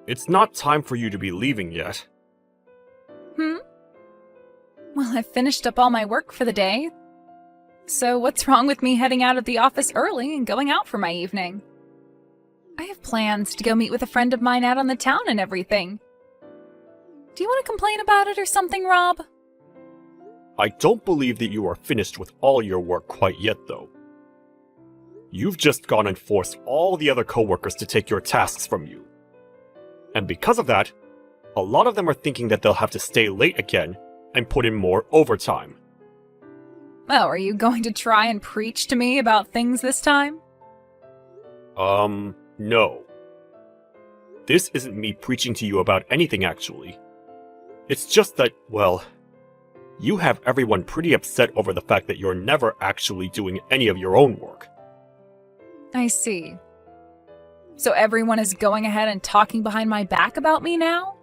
It's not time for you to be leaving yet. Hmm? Well, I've finished up all my work for the day. So what's wrong with me heading out of the office early and going out for my evening? I have plans to go meet with a friend of mine out on the town and everything. Do you want to complain about it or something, Rob? I don't believe that you are finished with all your work quite yet, though. You've just gone and forced all the other coworkers to take your tasks from you. And because of that, a lot of them are thinking that they'll have to stay late again and put in more overtime. Oh, are you going to try and preach to me about things this time? No. This isn't me preaching to you about anything, actually. It's just that, well, you have everyone pretty upset over the fact that you're never actually doing any of your own work. I see. So everyone is going ahead and talking behind my back about me now?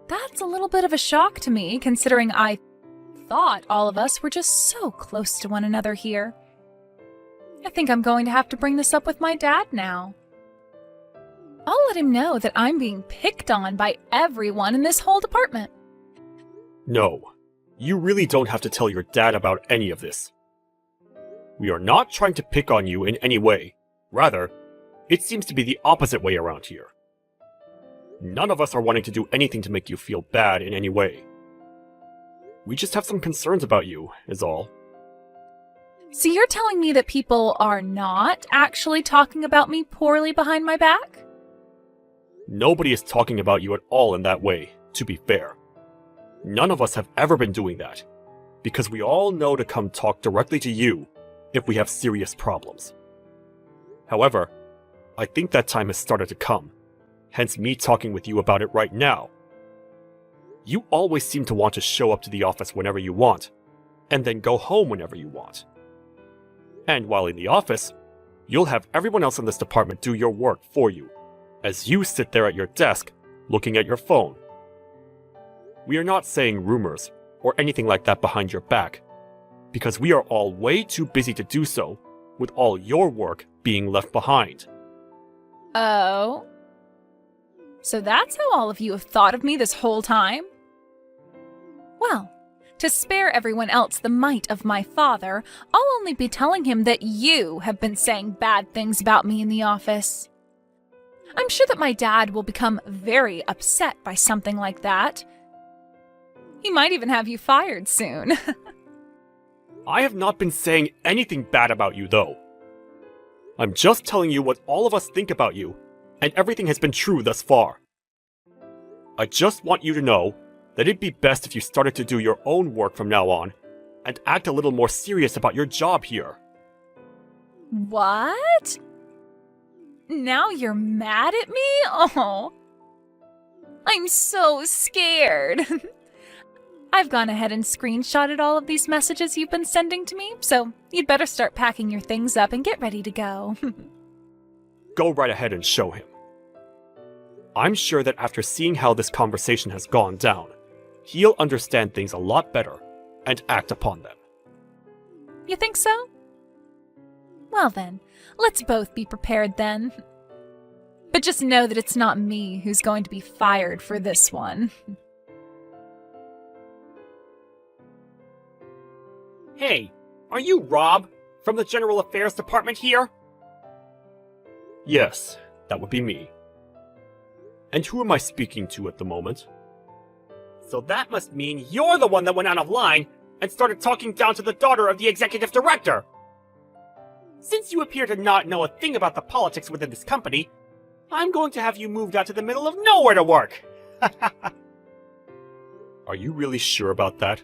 That's a little bit of a shock to me, considering I thought all of us were just so close to one another here. I think I'm going to have to bring this up with my dad now. I'll let him know that I'm being picked on by everyone in this whole department. No, you really don't have to tell your dad about any of this. We are not trying to pick on you in any way. Rather, it seems to be the opposite way around here. None of us are wanting to do anything to make you feel bad in any way. We just have some concerns about you, is all. So you're telling me that people are not actually talking about me poorly behind my back? Nobody is talking about you at all in that way, to be fair. None of us have ever been doing that, because we all know to come talk directly to you if we have serious problems. However, I think that time has started to come, hence me talking with you about it right now. You always seem to want to show up to the office whenever you want, and then go home whenever you want. And while in the office, you'll have everyone else in this department do your work for you, as you sit there at your desk, looking at your phone. We are not saying rumors or anything like that behind your back, because we are all way too busy to do so, with all your work being left behind. Oh? So that's how all of you have thought of me this whole time? Well, to spare everyone else the might of my father, I'll only be telling him that you have been saying bad things about me in the office. I'm sure that my dad will become very upset by something like that. He might even have you fired soon. I have not been saying anything bad about you, though. I'm just telling you what all of us think about you, and everything has been true thus far. I just want you to know that it'd be best if you started to do your own work from now on, and act a little more serious about your job here. What? Now you're mad at me? Oh, I'm so scared. I've gone ahead and screenshotted all of these messages you've been sending to me, so you'd better start packing your things up and get ready to go. Go right ahead and show him. I'm sure that after seeing how this conversation has gone down, he'll understand things a lot better and act upon them. You think so? Well then, let's both be prepared then. But just know that it's not me who's going to be fired for this one. Hey, are you Rob, from the General Affairs Department here? Yes, that would be me. And who am I speaking to at the moment? So that must mean you're the one that went out of line and started talking down to the daughter of the executive director! Since you appear to not know a thing about the politics within this company, I'm going to have you moved out to the middle of nowhere to work! Are you really sure about that?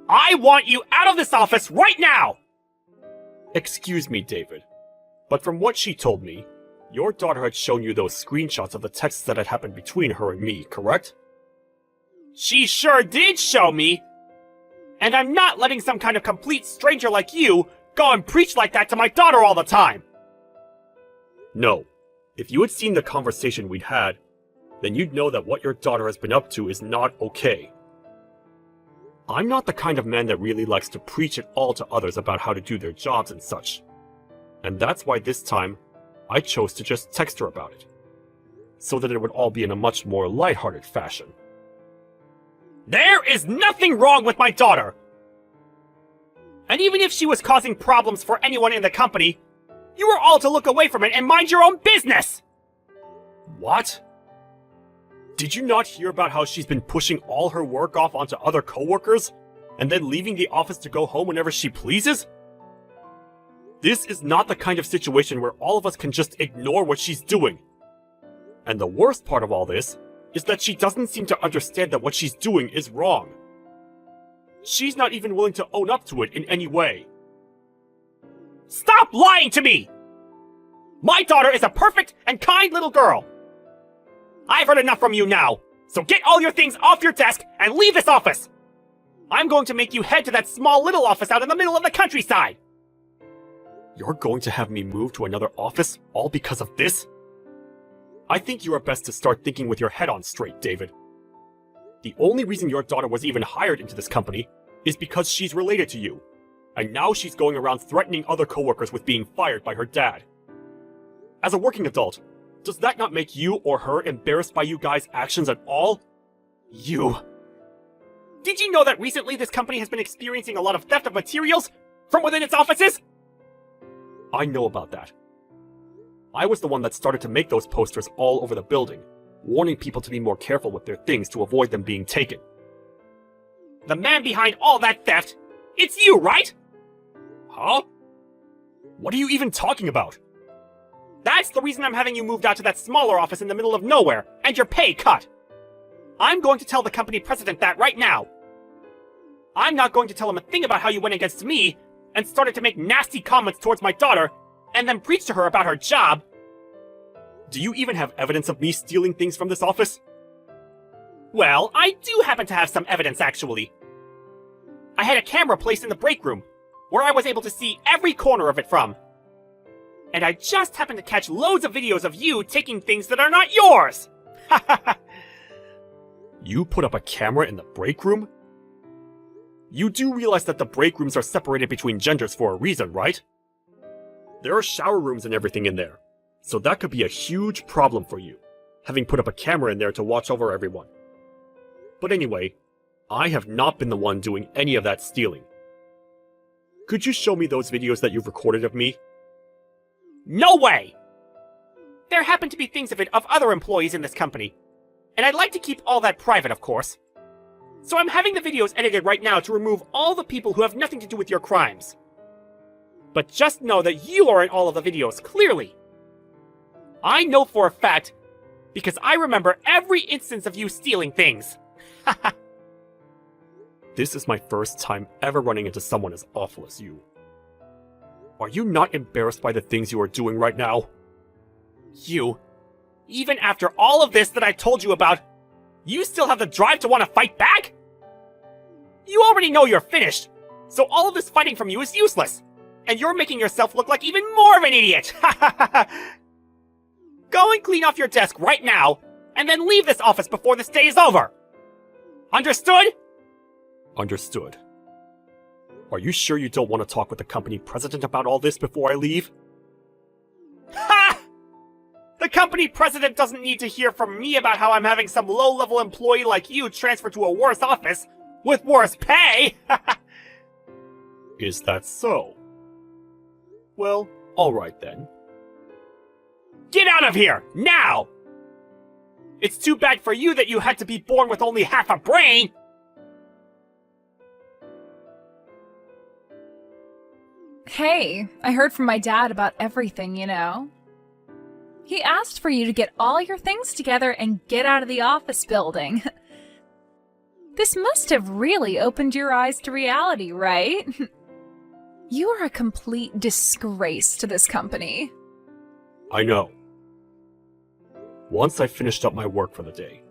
I want you out of this office right now! Excuse me, David, but from what she told me, your daughter had shown you those screenshots of the texts that had happened between her and me, correct? She sure did show me! And I'm not letting some kind of complete stranger like you go and preach like that to my daughter all the time! No. If you had seen the conversation we'd had, then you'd know that what your daughter has been up to is not okay. I'm not the kind of man that really likes to preach at all to others about how to do their jobs and such. And that's why this time, I chose to just text her about it. so that it would all be in a much more lighthearted fashion. There is nothing wrong with my daughter! And even if she was causing problems for anyone in the company, you were all to look away from it and mind your own business! What? Did you not hear about how she's been pushing all her work off onto other coworkers, and then leaving the office to go home whenever she pleases? This is not the kind of situation where all of us can just ignore what she's doing. And the worst part of all this is that she doesn't seem to understand that what she's doing is wrong. She's not even willing to own up to it in any way. Stop lying to me! My daughter is a perfect and kind little girl. I've heard enough from you now, so get all your things off your desk and leave this office! I'm going to make you head to that small little office out in the middle of the countryside! You're going to have me move to another office all because of this? I think you are best to start thinking with your head on straight, David. The only reason your daughter was even hired into this company is because she's related to you, and now she's going around threatening other coworkers with being fired by her dad. As a working adult, does that not make you or her embarrassed by you guys' actions at all? You. Did you know that recently this company has been experiencing a lot of theft of materials from within its offices? I know about that. I was the one that started to make those posters all over the building, warning people to be more careful with their things to avoid them being taken. The man behind all that theft, it's you, right? Huh? What are you even talking about? That's the reason I'm having you moved out to that smaller office in the middle of nowhere, and your pay cut. I'm going to tell the company president that right now. I'm not going to tell him a thing about how you went against me, and started to make nasty comments towards my daughter, and then preach to her about her job. Do you even have evidence of me stealing things from this office? Well, I do happen to have some evidence, actually. I had a camera placed in the break room, where I was able to see every corner of it from. And I just happened to catch loads of videos of you taking things that are not yours! You put up a camera in the break room? You do realize that the break rooms are separated between genders for a reason, right? There are shower rooms and everything in there, so that could be a huge problem for you, having put up a camera in there to watch over everyone. But anyway, I have not been the one doing any of that stealing. Could you show me those videos that you've recorded of me? No way! There happen to be things of it of other employees in this company, and I'd like to keep all that private, of course. So I'm having the videos edited right now to remove all the people who have nothing to do with your crimes. But just know that you are in all of the videos, clearly. I know for a fact, because I remember every instance of you stealing things. This is my first time ever running into someone as awful as you. Are you not embarrassed by the things you are doing right now? You, even after all of this that I told you about, you still have the drive to want to fight back? You already know you're finished, so all of this fighting from you is useless, and you're making yourself look like even more of an idiot! Go and clean off your desk right now, and then leave this office before this day is over! Understood? Understood. Are you sure you don't want to talk with the company president about all this before I leave? Ha! The company president doesn't need to hear from me about how I'm having some low-level employee like you transferred to a worse office with worse pay! Is that so? Well, alright then. Get out of here, now! It's too bad for you that you had to be born with only half a brain! Hey, I heard from my dad about everything, you know. He asked for you to get all your things together and get out of the office building. This must have really opened your eyes to reality, right? You are a complete disgrace to this company. I know. Once I finished up my work for the day,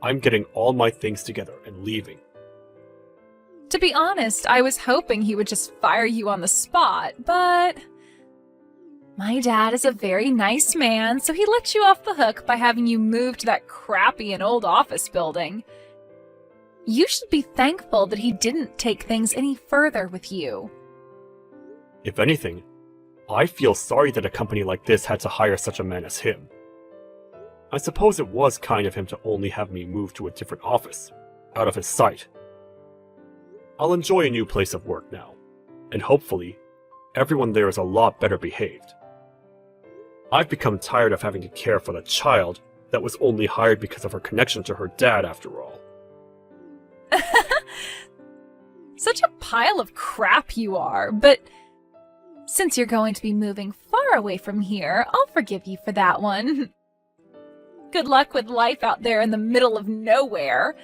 I'm getting all my things together and leaving. To be honest, I was hoping he would just fire you on the spot, but my dad is a very nice man, so he let you off the hook by having you move to that crappy and old office building. You should be thankful that he didn't take things any further with you. If anything, I feel sorry that a company like this had to hire such a man as him. I suppose it was kind of him to only have me move to a different office, out of his sight. I'll enjoy a new place of work now, and hopefully, everyone there is a lot better behaved. I've become tired of having to care for the child that was only hired because of her connection to her dad after all. Such a pile of crap you are, but since you're going to be moving far away from here, I'll forgive you for that one. Good luck with life out there in the middle of nowhere.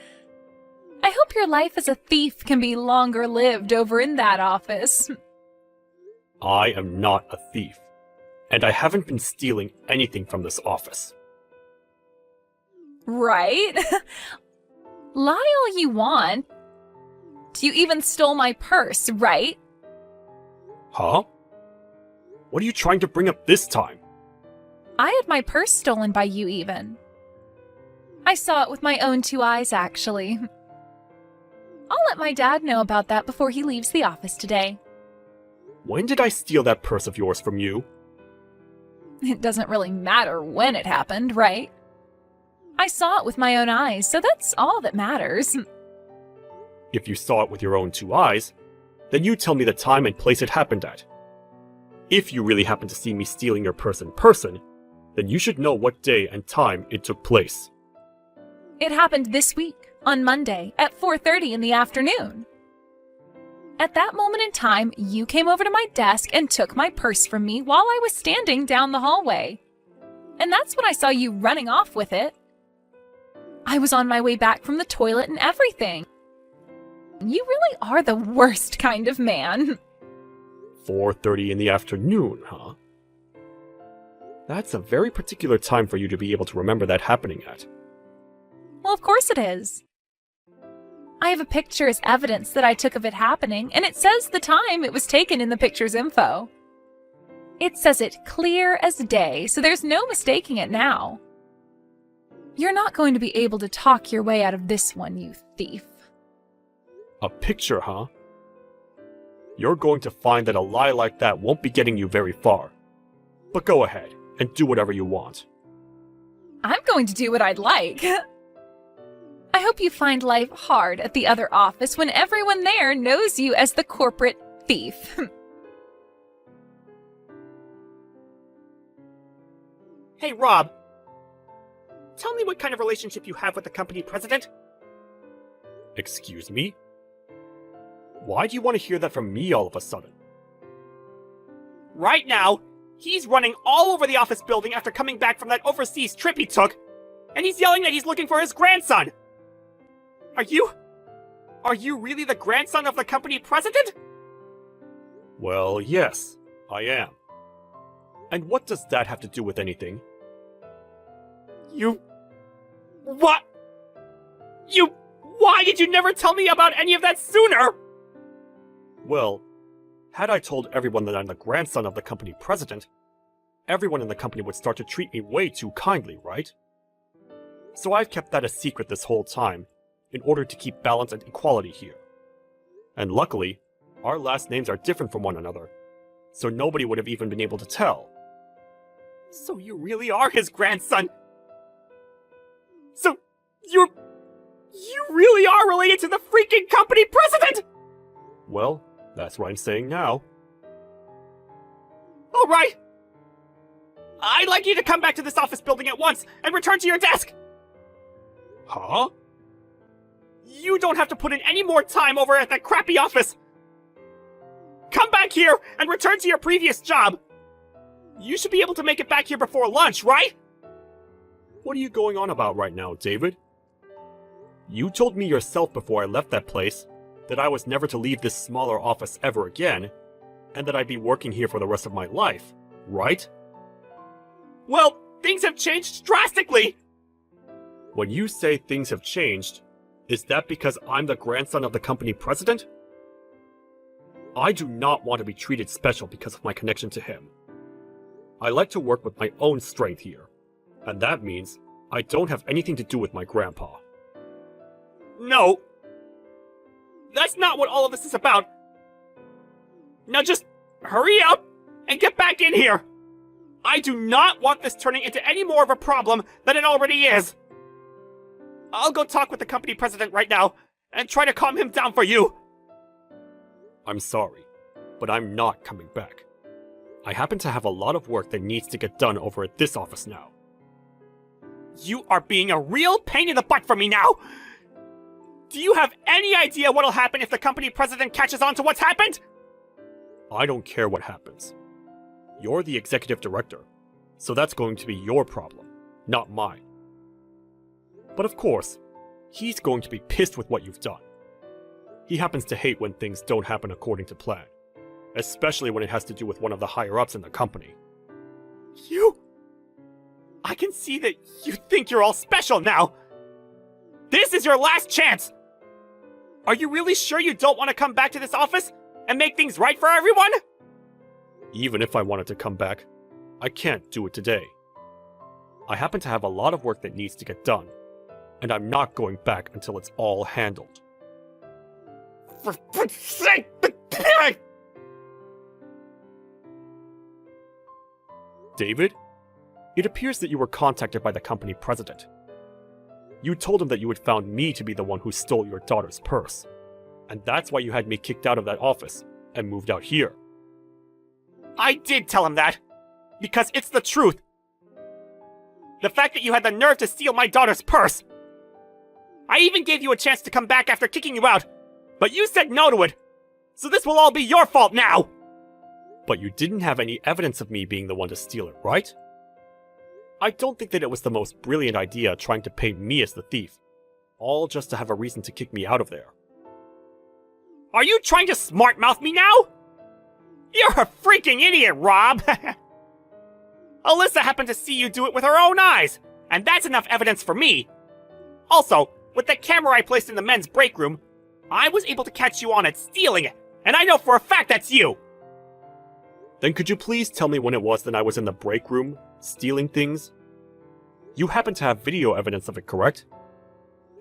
I hope your life as a thief can be longer lived over in that office. I am not a thief, and I haven't been stealing anything from this office. Right? Lie all you want. You even stole my purse, right? Huh? What are you trying to bring up this time? I had my purse stolen by you even. I saw it with my own 2 eyes, actually. I'll let my dad know about that before he leaves the office today. When did I steal that purse of yours from you? It doesn't really matter when it happened, right? I saw it with my own eyes, so that's all that matters. If you saw it with your own 2 eyes, then you tell me the time and place it happened at. If you really happen to see me stealing your purse in person, then you should know what day and time it took place. It happened this week, on Monday, at 4:30 in the afternoon. At that moment in time, you came over to my desk and took my purse from me while I was standing down the hallway. And that's when I saw you running off with it. I was on my way back from the toilet and everything. You really are the worst kind of man. 4:30 in the afternoon, huh? That's a very particular time for you to be able to remember that happening at. Well, of course it is. I have a picture as evidence that I took of it happening, and it says the time it was taken in the picture's info. It says it clear as day, so there's no mistaking it now. You're not going to be able to talk your way out of this one, you thief. A picture, huh? You're going to find that a lie like that won't be getting you very far. But go ahead and do whatever you want. I'm going to do what I'd like. I hope you find life hard at the other office when everyone there knows you as the corporate thief. Hey, Rob. Tell me what kind of relationship you have with the company president? Excuse me? Why do you want to hear that from me all of a sudden? Right now, he's running all over the office building after coming back from that overseas trip he took, and he's yelling that he's looking for his grandson. Are you really the grandson of the company president? Well, yes, I am. And what does that have to do with anything? What? Why did you never tell me about any of that sooner? Well, had I told everyone that I'm the grandson of the company president, everyone in the company would start to treat me way too kindly, right? So I've kept that a secret this whole time, in order to keep balance and equality here. And luckily, our last names are different from one another, so nobody would have even been able to tell. So you really are his grandson? So you really are related to the freaking company president? Well, that's what I'm saying now. All right. I'd like you to come back to this office building at once and return to your desk. Huh? You don't have to put in any more time over at that crappy office. Come back here and return to your previous job. You should be able to make it back here before lunch, right? What are you going on about right now, David? You told me yourself before I left that place that I was never to leave this smaller office ever again, and that I'd be working here for the rest of my life, right? Well, things have changed drastically. When you say things have changed, is that because I'm the grandson of the company president? I do not want to be treated special because of my connection to him. I like to work with my own strength here, and that means I don't have anything to do with my grandpa. No. That's not what all of this is about. Now just hurry up and get back in here. I do not want this turning into any more of a problem than it already is. I'll go talk with the company president right now and try to calm him down for you. I'm sorry, but I'm not coming back. I happen to have a lot of work that needs to get done over at this office now. You are being a real pain in the butt for me now! Do you have any idea what'll happen if the company president catches on to what's happened? I don't care what happens. You're the executive director, so that's going to be your problem, not mine. But of course, he's going to be pissed with what you've done. He happens to hate when things don't happen according to plan, especially when it has to do with one of the higher-ups in the company. I can see that you think you're all special now. This is your last chance! Are you really sure you don't want to come back to this office and make things right for everyone? Even if I wanted to come back, I can't do it today. I happen to have a lot of work that needs to get done, and I'm not going back until it's all handled. For fuck's sake! David, it appears that you were contacted by the company president. You told him that you had found me to be the one who stole your daughter's purse, and that's why you had me kicked out of that office and moved out here. I did tell him that, because it's the truth. The fact that you had the nerve to steal my daughter's purse. I even gave you a chance to come back after kicking you out, but you said no to it. So this will all be your fault now! But you didn't have any evidence of me being the one to steal it, right? I don't think that it was the most brilliant idea trying to paint me as the thief, all just to have a reason to kick me out of there. Are you trying to smart-mouth me now? You're a freaking idiot, Rob! Alyssa happened to see you do it with her own eyes, and that's enough evidence for me. Also, with the camera I placed in the men's break room, I was able to catch you on it stealing it, and I know for a fact that's you! Then could you please tell me when it was that I was in the break room, stealing things? You happen to have video evidence of it, correct?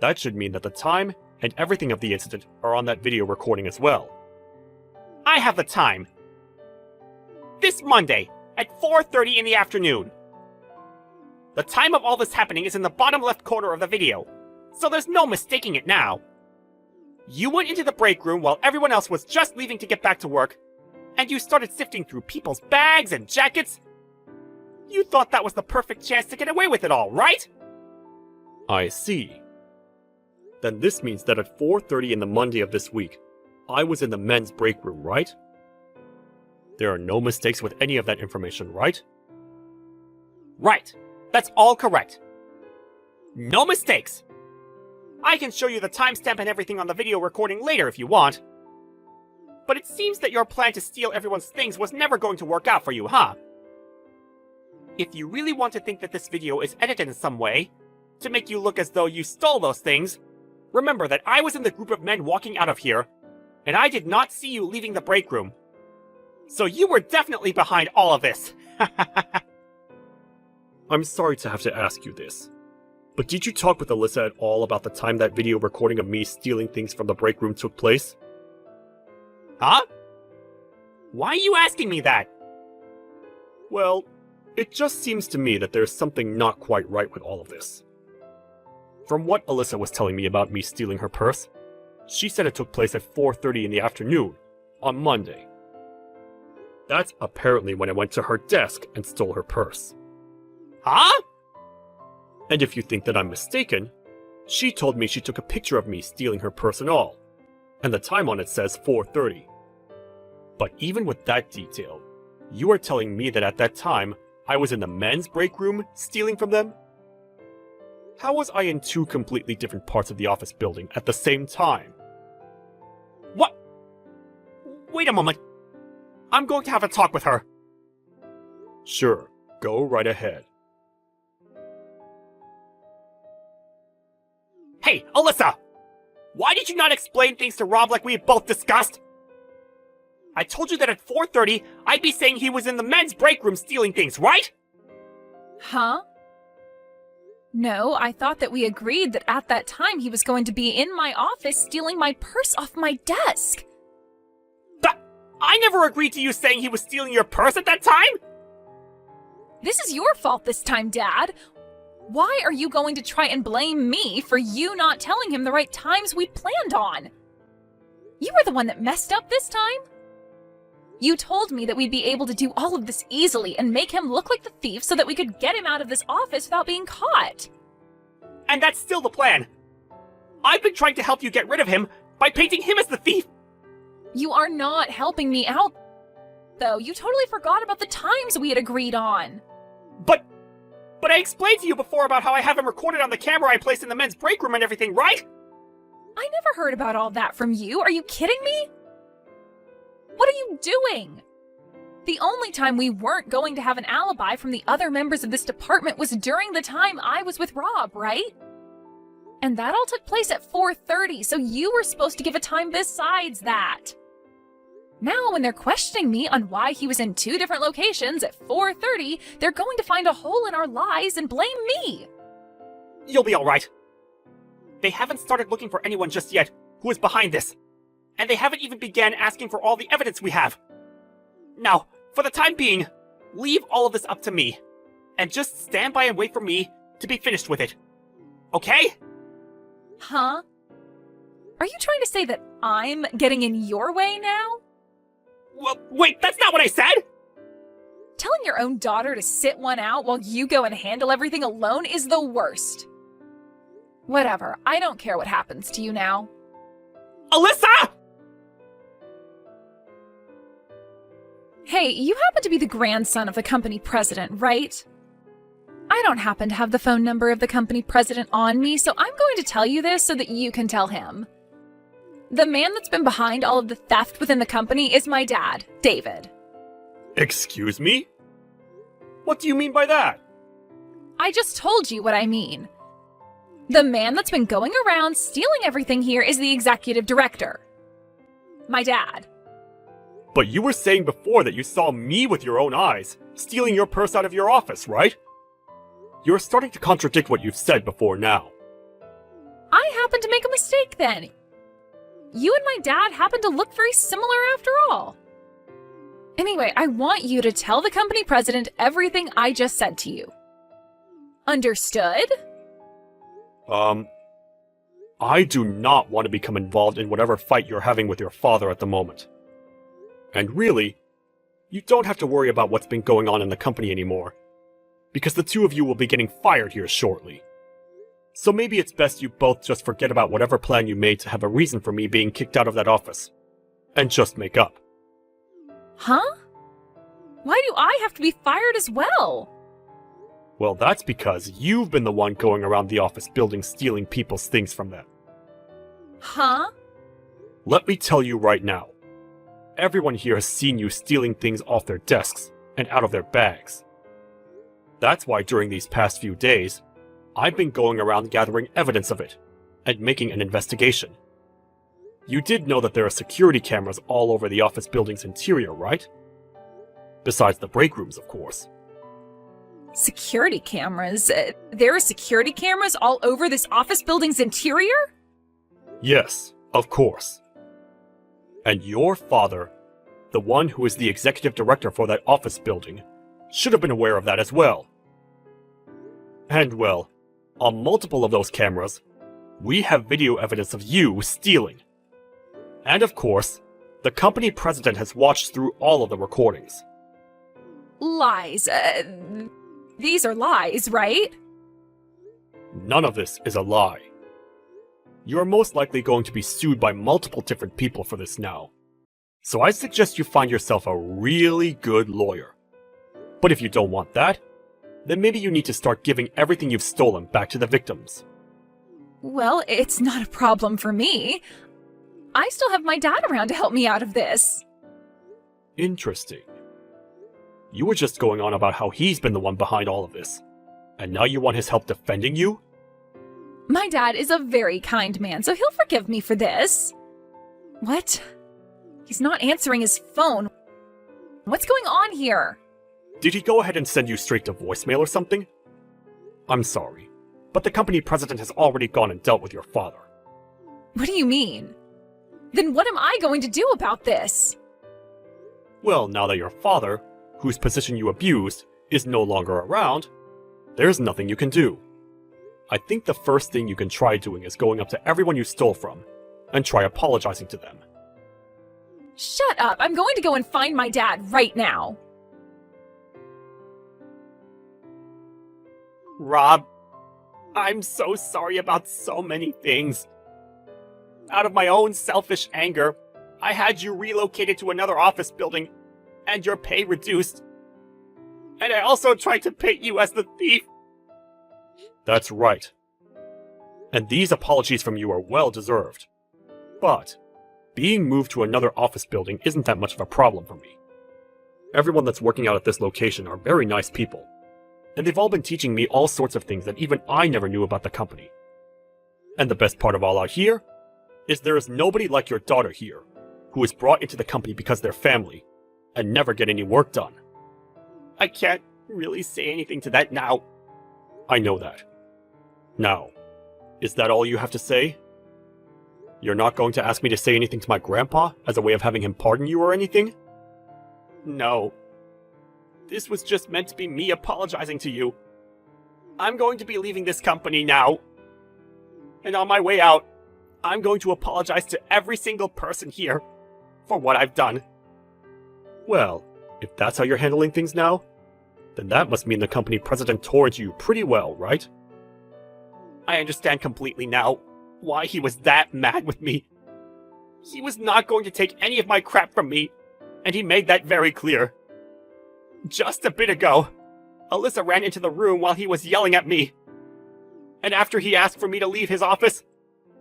That should mean that the time and everything of the incident are on that video recording as well. I have the time. This Monday, at 4:30 in the afternoon. The time of all this happening is in the bottom left corner of the video, so there's no mistaking it now. You went into the break room while everyone else was just leaving to get back to work, and you started sifting through people's bags and jackets. You thought that was the perfect chance to get away with it all, right? I see. Then this means that at 4:30 in the Monday of this week, I was in the men's break room, right? There are no mistakes with any of that information, right? Right. That's all correct. No mistakes. I can show you the timestamp and everything on the video recording later if you want. But it seems that your plan to steal everyone's things was never going to work out for you, huh? If you really want to think that this video is edited in some way, to make you look as though you stole those things, remember that I was in the group of men walking out of here, and I did not see you leaving the break room. So you were definitely behind all of this. I'm sorry to have to ask you this, but did you talk with Alyssa at all about the time that video recording of me stealing things from the break room took place? Huh? Why are you asking me that? Well, it just seems to me that there's something not quite right with all of this. From what Alyssa was telling me about me stealing her purse, she said it took place at 4:30 in the afternoon, on Monday. That's apparently when I went to her desk and stole her purse. Huh? And if you think that I'm mistaken, she told me she took a picture of me stealing her purse and all, and the time on it says 4:30. But even with that detail, you are telling me that at that time, I was in the men's break room stealing from them? How was I in two completely different parts of the office building at the same time? What? Wait a moment. I'm going to have a talk with her. Sure, go right ahead. Hey, Alyssa! Why did you not explain things to Rob like we had both discussed? I told you that at 4:30, I'd be saying he was in the men's break room stealing things, right? Huh? No, I thought that we agreed that at that time he was going to be in my office stealing my purse off my desk. But I never agreed to you saying he was stealing your purse at that time! This is your fault this time, Dad. Why are you going to try and blame me for you not telling him the right times we'd planned on? You were the one that messed up this time. You told me that we'd be able to do all of this easily and make him look like the thief so that we could get him out of this office without being caught. And that's still the plan. I've been trying to help you get rid of him by painting him as the thief. You are not helping me out, though. You totally forgot about the times we had agreed on. But I explained to you before about how I have him recorded on the camera I placed in the men's break room and everything, right? I never heard about all that from you. Are you kidding me? What are you doing? The only time we weren't going to have an alibi from the other members of this department was during the time I was with Rob, right? And that all took place at 4:30, so you were supposed to give a time besides that. Now, when they're questioning me on why he was in 2 different locations at 4:30, they're going to find a hole in our lies and blame me. You'll be alright. They haven't started looking for anyone just yet who is behind this. And they haven't even began asking for all the evidence we have. Now, for the time being, leave all of this up to me. And just stand by and wait for me to be finished with it. Okay? Huh? Are you trying to say that I'm getting in your way now? Well, wait, that's not what I said! Telling your own daughter to sit one out while you go and handle everything alone is the worst. Whatever, I don't care what happens to you now. Alyssa! Hey, you happen to be the grandson of the company president, right? I don't happen to have the phone number of the company president on me, so I'm going to tell you this so that you can tell him. The man that's been behind all of the theft within the company is my dad, David. Excuse me? What do you mean by that? I just told you what I mean. The man that's been going around stealing everything here is the executive director. My dad. But you were saying before that you saw me with your own eyes, stealing your purse out of your office, right? You're starting to contradict what you've said before now. I happened to make a mistake then. You and my dad happen to look very similar after all. Anyway, I want you to tell the company president everything I just said to you. Understood? I do not want to become involved in whatever fight you're having with your father at the moment. And really, you don't have to worry about what's been going on in the company anymore, because the 2 of you will be getting fired here shortly. So maybe it's best you both just forget about whatever plan you made to have a reason for me being kicked out of that office, and just make up. Huh? Why do I have to be fired as well? Well, that's because you've been the one going around the office building stealing people's things from them. Huh? Let me tell you right now. Everyone here has seen you stealing things off their desks and out of their bags. That's why during these past few days, I've been going around gathering evidence of it and making an investigation. You did know that there are security cameras all over the office building's interior, right? Besides the break rooms, of course. Security cameras? There are security cameras all over this office building's interior? Yes, of course. And your father, the one who is the executive director for that office building, should have been aware of that as well. And well, on multiple of those cameras, we have video evidence of you stealing. And of course, the company president has watched through all of the recordings. Lies. These are lies, right? None of this is a lie. You are most likely going to be sued by multiple different people for this now. So I suggest you find yourself a really good lawyer. But if you don't want that, then maybe you need to start giving everything you've stolen back to the victims. Well, it's not a problem for me. I still have my dad around to help me out of this. Interesting. You were just going on about how he's been the one behind all of this. And now you want his help defending you? My dad is a very kind man, so he'll forgive me for this. What? He's not answering his phone. What's going on here? Did he go ahead and send you straight to voicemail or something? I'm sorry, but the company president has already gone and dealt with your father. What do you mean? Then what am I going to do about this? Well, now that your father, whose position you abused, is no longer around, there's nothing you can do. I think the first thing you can try doing is going up to everyone you stole from and try apologizing to them. Shut up! I'm going to go and find my dad right now! Rob, I'm so sorry about so many things. Out of my own selfish anger, I had you relocated to another office building and your pay reduced. And I also tried to paint you as the thief. That's right. And these apologies from you are well deserved. But being moved to another office building isn't that much of a problem for me. Everyone that's working out at this location are very nice people, and they've all been teaching me all sorts of things that even I never knew about the company. And the best part of all out here is there is nobody like your daughter here who is brought into the company because they're family and never get any work done. I can't really say anything to that now. I know that. Now, is that all you have to say? You're not going to ask me to say anything to my grandpa as a way of having him pardon you or anything? No. This was just meant to be me apologizing to you. I'm going to be leaving this company now. And on my way out, I'm going to apologize to every single person here for what I've done. Well, if that's how you're handling things now, then that must mean the company president towards you pretty well, right? I understand completely now why he was that mad with me. He was not going to take any of my crap from me, and he made that very clear. Just a bit ago, Alyssa ran into the room while he was yelling at me. And after he asked for me to leave his office,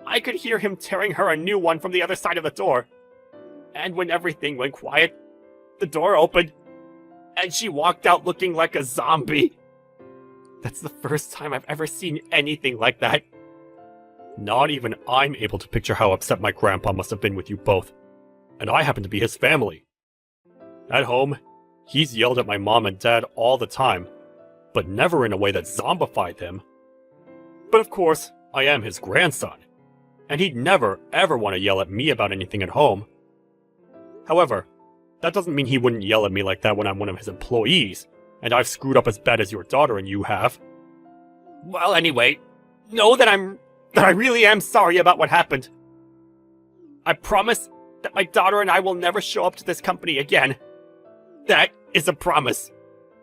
I could hear him tearing her a new one from the other side of the door. And when everything went quiet, the door opened, and she walked out looking like a zombie. That's the first time I've ever seen anything like that. Not even I'm able to picture how upset my grandpa must have been with you both. And I happen to be his family. At home, he's yelled at my mom and dad all the time, but never in a way that zombified them. But of course, I am his grandson, and he'd never, ever want to yell at me about anything at home. However, that doesn't mean he wouldn't yell at me like that when I'm one of his employees, and I've screwed up as bad as your daughter and you have. Well, anyway, know that I really am sorry about what happened. I promise that my daughter and I will never show up to this company again. That is a promise.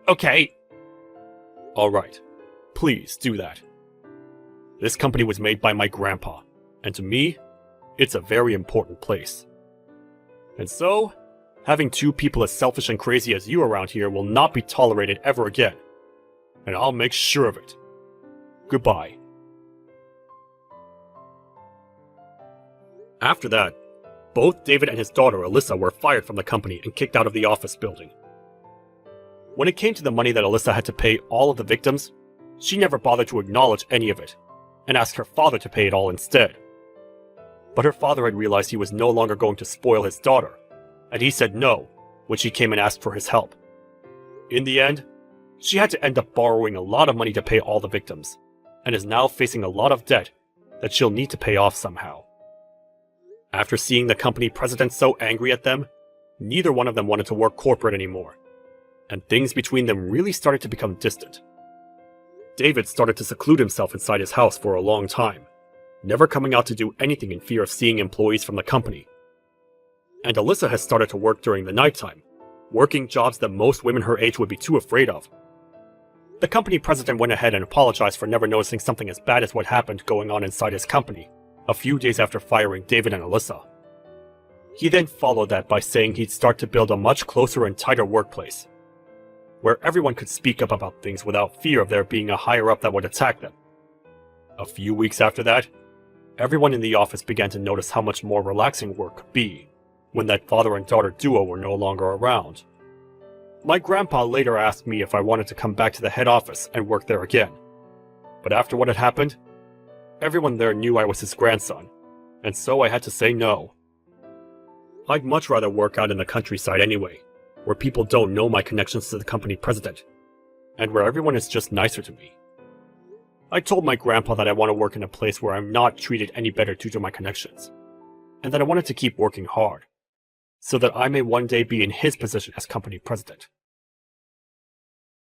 Okay? Alright, please do that. This company was made by my grandpa, and to me, it's a very important place. And so, having two people as selfish and crazy as you around here will not be tolerated ever again. And I'll make sure of it. Goodbye. After that, both David and his daughter Alyssa were fired from the company and kicked out of the office building. When it came to the money that Alyssa had to pay all of the victims, she never bothered to acknowledge any of it, and asked her father to pay it all instead. But her father had realized he was no longer going to spoil his daughter, and he said no when she came and asked for his help. In the end, she had to end up borrowing a lot of money to pay all the victims, and is now facing a lot of debt that she'll need to pay off somehow. After seeing the company president so angry at them, neither one of them wanted to work corporate anymore, and things between them really started to become distant. David started to seclude himself inside his house for a long time, never coming out to do anything in fear of seeing employees from the company. And Alyssa has started to work during the nighttime, working jobs that most women her age would be too afraid of. The company president went ahead and apologized for never noticing something as bad as what happened going on inside his company, a few days after firing David and Alyssa. He then followed that by saying he'd start to build a much closer and tighter workplace, where everyone could speak up about things without fear of there being a higher-up that would attack them. A few weeks after that, everyone in the office began to notice how much more relaxing work could be when that father and daughter duo were no longer around. My grandpa later asked me if I wanted to come back to the head office and work there again. But after what had happened, everyone there knew I was his grandson, and so I had to say no. I'd much rather work out in the countryside anyway, where people don't know my connections to the company president, and where everyone is just nicer to me. I told my grandpa that I want to work in a place where I'm not treated any better due to my connections, and that I wanted to keep working hard, so that I may one day be in his position as company president.